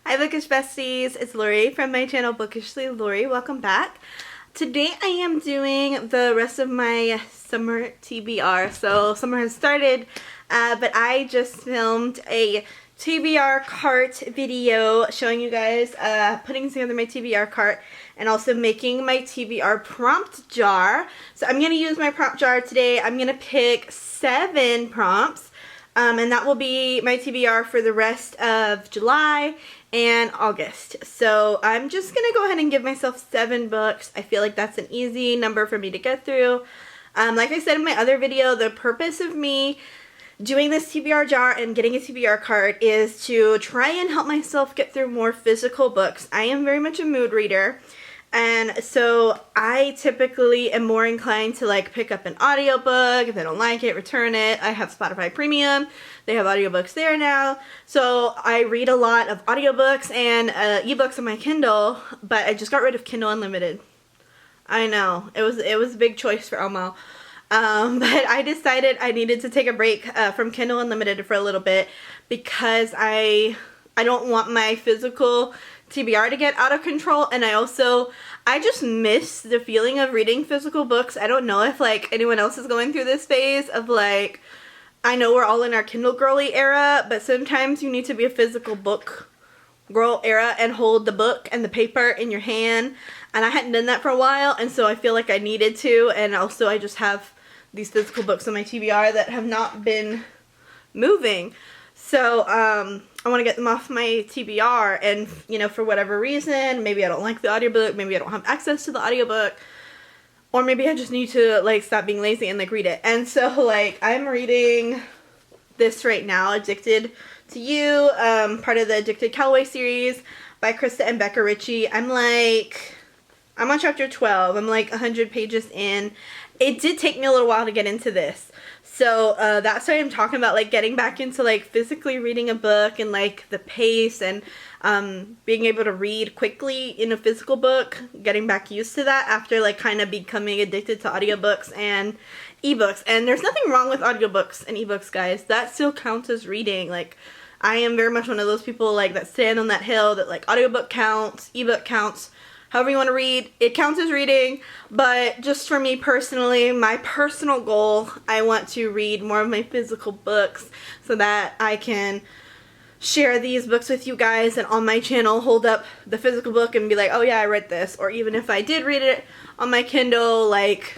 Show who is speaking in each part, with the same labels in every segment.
Speaker 1: Hi Bookish Besties, it's Lori from my channel Bookishly Lori. Welcome back. Today I am doing the rest of my summer TBR. So summer has started, but I just filmed a TBR cart video showing you guys putting together my TBR cart and also making my TBR prompt jar. So I'm going to use my prompt jar today. I'm going to pick 7 prompts and that will be my TBR for the rest of July and August. So I'm just going to go ahead and give myself 7 books. I feel like that's an easy number for me to get through. Like I said in my other video, the purpose of me doing this TBR jar and getting a TBR cart is to try and help myself get through more physical books. I am very much a mood reader, and so I typically am more inclined to like pick up an audiobook. If I don't like it, return it. I have Spotify Premium. They have audiobooks there now. So I read a lot of audiobooks and ebooks on my Kindle, but I just got rid of Kindle Unlimited. I know, it was a big choice for Elmo. But I decided I needed to take a break from Kindle Unlimited for a little bit because I don't want my physical TBR to get out of control, and I just miss the feeling of reading physical books. I don't know if like anyone else is going through this phase of like, I know we're all in our Kindle girly era, but sometimes you need to be a physical book girl era and hold the book and the paper in your hand, and I hadn't done that for a while, and so I feel like I needed to. And also I just have these physical books on my TBR that have not been moving, so I want to get them off my TBR, and you know, for whatever reason, maybe I don't like the audiobook, maybe I don't have access to the audiobook, or maybe I just need to like stop being lazy and like read it. And so like I'm reading this right now, Addicted to You, part of the Addicted Callaway series by Krista and Becca Ritchie. I'm on chapter 12. I'm like 100 pages in. It did take me a little while to get into this. So that's why I'm talking about like getting back into like physically reading a book and like the pace and being able to read quickly in a physical book, getting back used to that after like kind of becoming addicted to audiobooks and ebooks. And there's nothing wrong with audiobooks and ebooks, guys. That still counts as reading. Like, I am very much one of those people like that stand on that hill that like audiobook counts, ebook counts, however you want to read, it counts as reading. But just for me personally, my personal goal, I want to read more of my physical books so that I can share these books with you guys and on my channel hold up the physical book and be like, oh yeah, I read this. Or even if I did read it on my Kindle, like,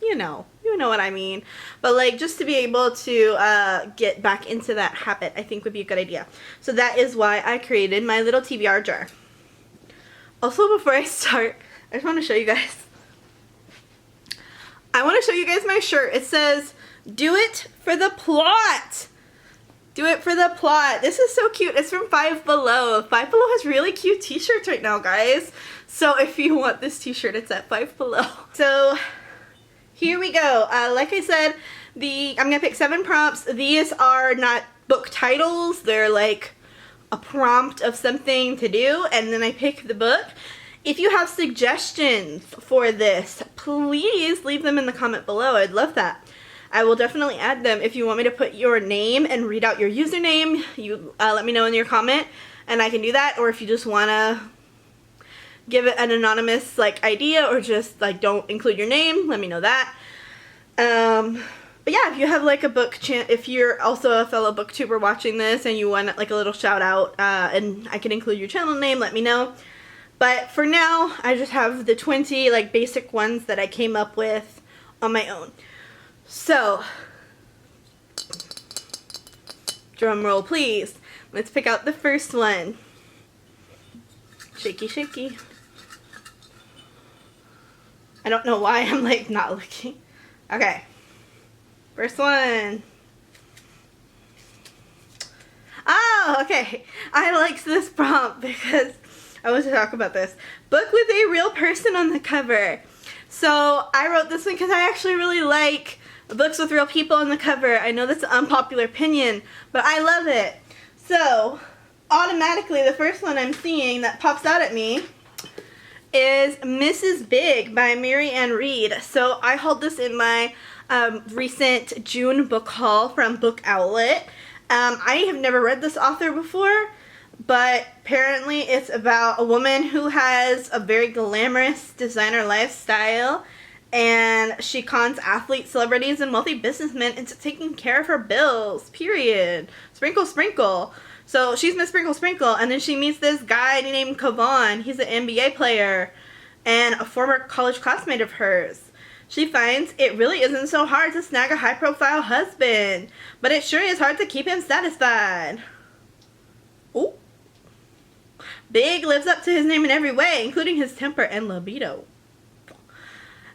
Speaker 1: you know what I mean. But like, just to be able to get back into that habit, I think would be a good idea. So that is why I created my little TBR jar. Also, before I start, I just want to show you guys. I want to show you guys my shirt. It says, "Do it for the plot." Do it for the plot. This is so cute. It's from Five Below. Five Below has really cute t-shirts right now, guys. So if you want this t-shirt, it's at Five Below. So here we go. Like I said, I'm gonna pick 7 prompts. These are not book titles. They're like a prompt of something to do, and then I pick the book. If you have suggestions for this, please leave them in the comment below. I'd love that. I will definitely add them. If you want me to put your name and read out your username, you let me know in your comment and I can do that. Or if you just want to give it an anonymous like idea or just like don't include your name, let me know that. But yeah, if you have like a book if you're also a fellow booktuber watching this and you want like a little shout out and I can include your channel name, let me know. But for now, I just have the 20 like basic ones that I came up with on my own. So, drum roll please. Let's pick out the first one. Shaky, shaky. I don't know why I'm like not looking. Okay. First one. Oh, okay. I liked this prompt because I want to talk about this. Book with a real person on the cover. So I wrote this one because I actually really like books with real people on the cover. I know that's an unpopular opinion, but I love it. So automatically the first one I'm seeing that pops out at me is Mrs. Big by Mary Ann Reed. So I hauled this in my recent June book haul from Book Outlet. I have never read this author before, but apparently it's about a woman who has a very glamorous designer lifestyle, and she cons athletes, celebrities, and wealthy businessmen into taking care of her bills, period. Sprinkle, sprinkle. So she's Miss Sprinkle Sprinkle, and then she meets this guy named Kavan. He's an NBA player and a former college classmate of hers. She finds it really isn't so hard to snag a high-profile husband, but it sure is hard to keep him satisfied. Ooh. Big lives up to his name in every way, including his temper and libido.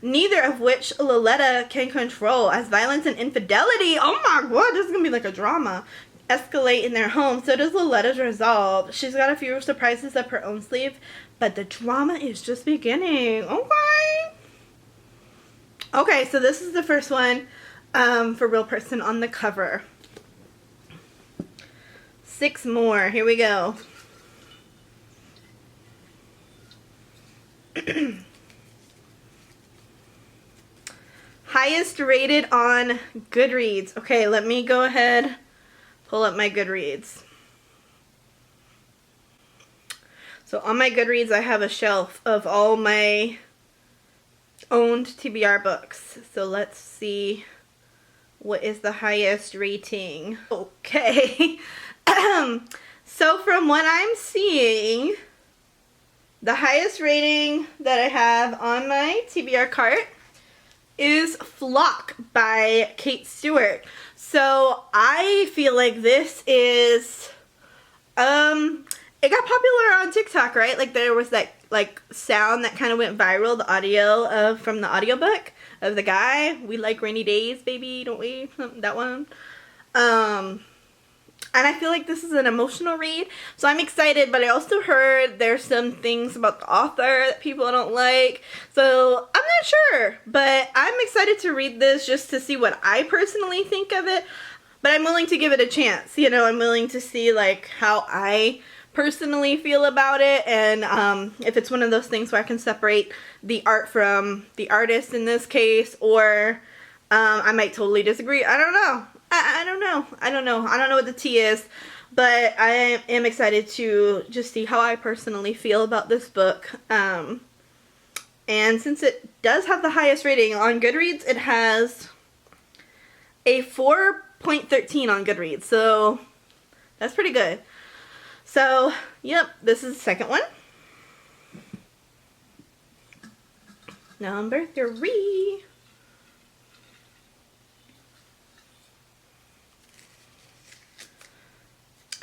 Speaker 1: Neither of which Loletta can control, as violence and infidelity, oh my god, this is gonna be like a drama, escalate in their home. So does Loletta's resolve. She's got a few surprises up her own sleeve, but the drama is just beginning. Okay, so this is the first one for Real Person on the cover. 6 more. Here we go. Highest rated on Goodreads. Okay, let me go ahead, pull up my Goodreads. So on my Goodreads, I have a shelf of all my owned TBR books. So let's see what is the highest rating. Okay. So from what I'm seeing, the highest rating that I have on my TBR cart is Flock by Kate Stewart. So I feel like this is, it got popular on TikTok, right? Like there was that like sound that kind of went viral, the audio from the audiobook of the guy, "We like rainy days, baby, don't we?" That one. And I feel like this is an emotional read, so I'm excited, but I also heard there's some things about the author that people don't like, so I'm not sure, but I'm excited to read this just to see what I personally think of it, but I'm willing to give it a chance. You know, I'm willing to see like how I personally feel about it, and if it's one of those things where I can separate the art from the artist in this case, or I might totally disagree. I don't know. I don't know. I don't know what the tea is, but I am excited to just see how I personally feel about this book. And since it does have the highest rating on Goodreads, it has a 4.13 on Goodreads, so that's pretty good. So, yep, this is the second one. Number 3.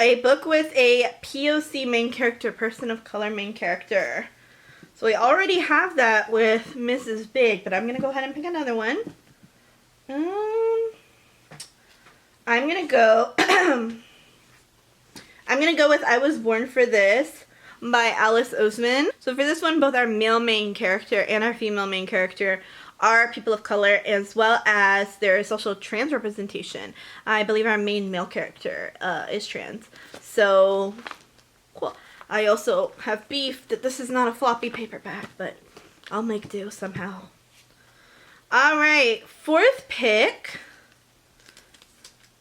Speaker 1: A book with a POC main character, person of color main character. So we already have that with Mrs. Big, but I'm going to go ahead and pick another one. I'm going to go with I Was Born for This by Alice Oseman. So for this one, both our male main character and our female main character are people of color, as well as their social trans representation. I believe our main male character is trans. So, cool. I also have beef that this is not a floppy paperback, but I'll make do somehow. Alright, 4th pick.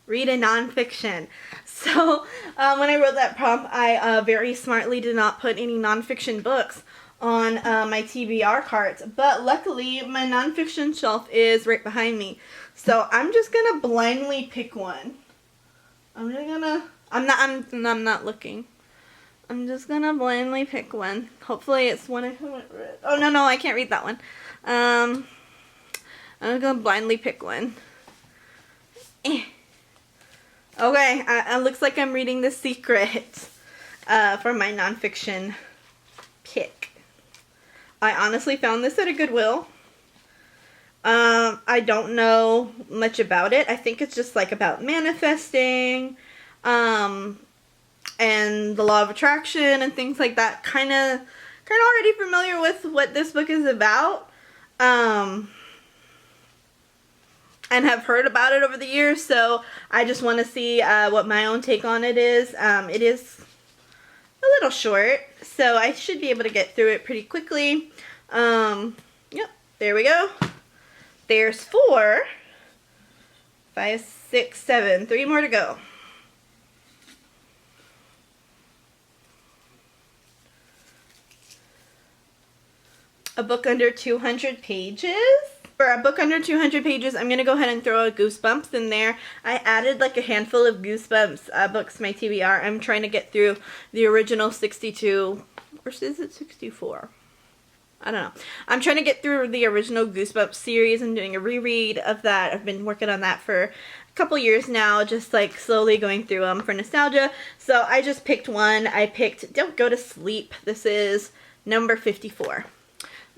Speaker 1: Read a nonfiction. So, when I wrote that prompt, I very smartly did not put any nonfiction books on my TBR carts, but luckily my nonfiction shelf is right behind me, so I'm just gonna blindly pick one. I'm not looking. I'm just gonna blindly pick one. Hopefully it's one I haven't read. Oh no, I can't read that one. I'm gonna blindly pick one. Okay, it looks like I'm reading The Secret for my nonfiction pick. I honestly found this at a Goodwill. I don't know much about it. I think it's just like about manifesting, and the law of attraction and things like that. Kind of already familiar with what this book is about, and have heard about it over the years. So I just want to see what my own take on it is. It is a little short, so I should be able to get through it pretty quickly. Yep, there we go. There's 4, 5, 6, 7, 3 more to go. a book under 200 pages. For a book under 200 pages, I'm going to go ahead and throw a Goosebumps in there. I added like a handful of Goosebumps books to my TBR. I'm trying to get through the original 62, or is it 64? I don't know. I'm trying to get through the original Goosebumps series. I'm doing a reread of that. I've been working on that for a couple years now, just like slowly going through them for nostalgia. So I just picked one. I picked Don't Go to Sleep. This is number 54.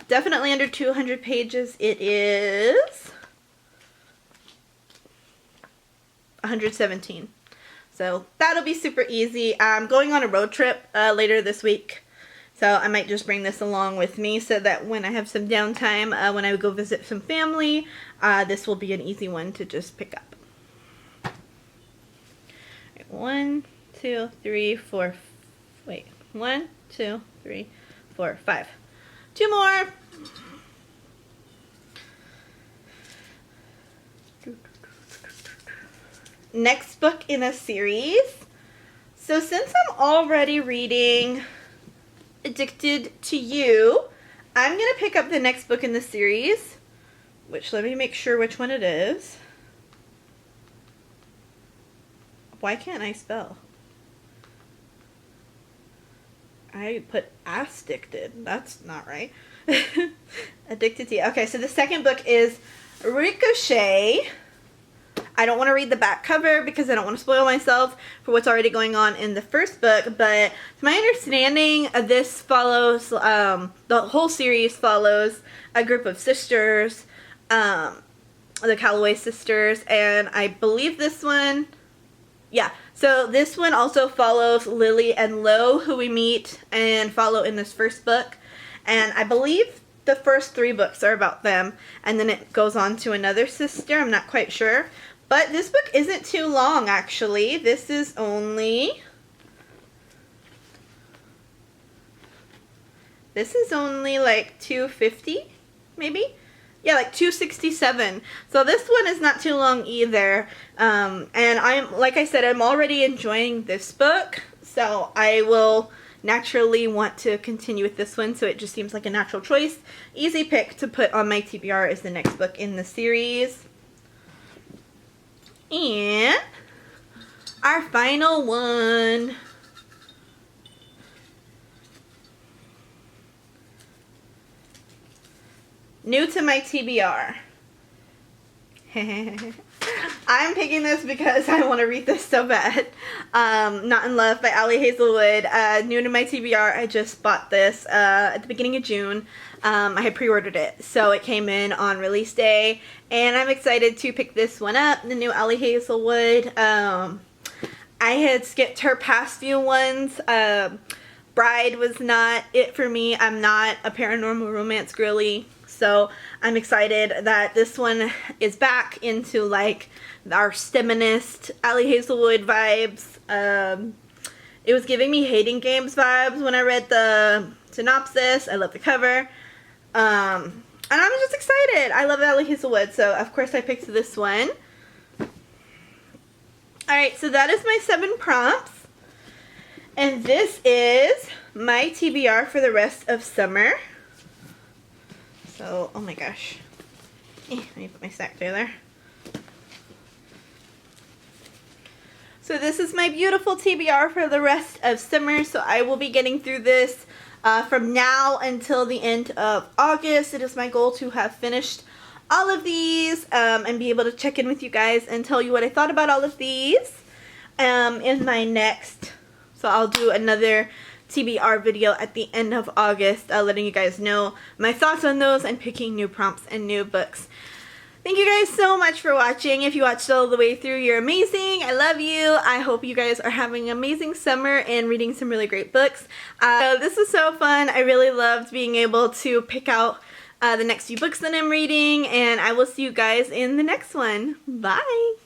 Speaker 1: Definitely under 200 pages. It is 117. So that'll be super easy. I'm going on a road trip later this week. So I might just bring this along with me so that when I have some downtime, when I go visit some family, this will be an easy one to just pick up. Right, 1, 2, 3, 4, wait, 1, 2, 3, 4, 5. 2 more. Next book in a series. So since I'm already reading Addicted to You, I'm going to pick up the next book in the series, which let me make sure which one it is. Why can't I spell? I put addicted. That's not right. Addicted to You. Okay, so the second book is Ricochet. I don't want to read the back cover because I don't want to spoil myself for what's already going on in the first book, but to my understanding, this follows, the whole series follows a group of sisters, the Calloway sisters, and I believe this one, yeah, so this one also follows Lily and Lo, who we meet and follow in this first book, and I believe the first 3 books are about them, and then it goes on to another sister. I'm not quite sure. But this book isn't too long, actually. This is only like 250, maybe? Yeah, like 267. So this one is not too long either. And like I said, I'm already enjoying this book. So I will naturally want to continue with this one. So it just seems like a natural choice. Easy pick to put on my TBR is the next book in the series. And our final one. New to my TBR. I'm picking this because I want to read this so bad. Not in Love by Ali Hazelwood. New to my TBR. I just bought this at the beginning of June. I had pre-ordered it, so it came in on release day, and I'm excited to pick this one up, the new Ali Hazelwood. I had skipped her past few ones. Bride was not it for me. I'm not a paranormal romance girly, so I'm excited that this one is back into like our STEMinist Ali Hazelwood vibes. It was giving me Hating Games vibes when I read the synopsis. I love the cover. And I'm just excited. I love Ali Hazelwood, so of course I picked this one. Alright, so that is my 7 prompts. And this is my TBR for the rest of summer. So, oh my gosh. Let me put my stack together. So this is my beautiful TBR for the rest of summer. So I will be getting through this from now until the end of August. It is my goal to have finished all of these and be able to check in with you guys and tell you what I thought about all of these in my next. So I'll do another TBR video at the end of August letting you guys know my thoughts on those and picking new prompts and new books. Thank you guys so much for watching. If you watched all the way through, you're amazing. I love you. I hope you guys are having an amazing summer and reading some really great books. This was so fun. I really loved being able to pick out the next few books that I'm reading, and I will see you guys in the next one. Bye!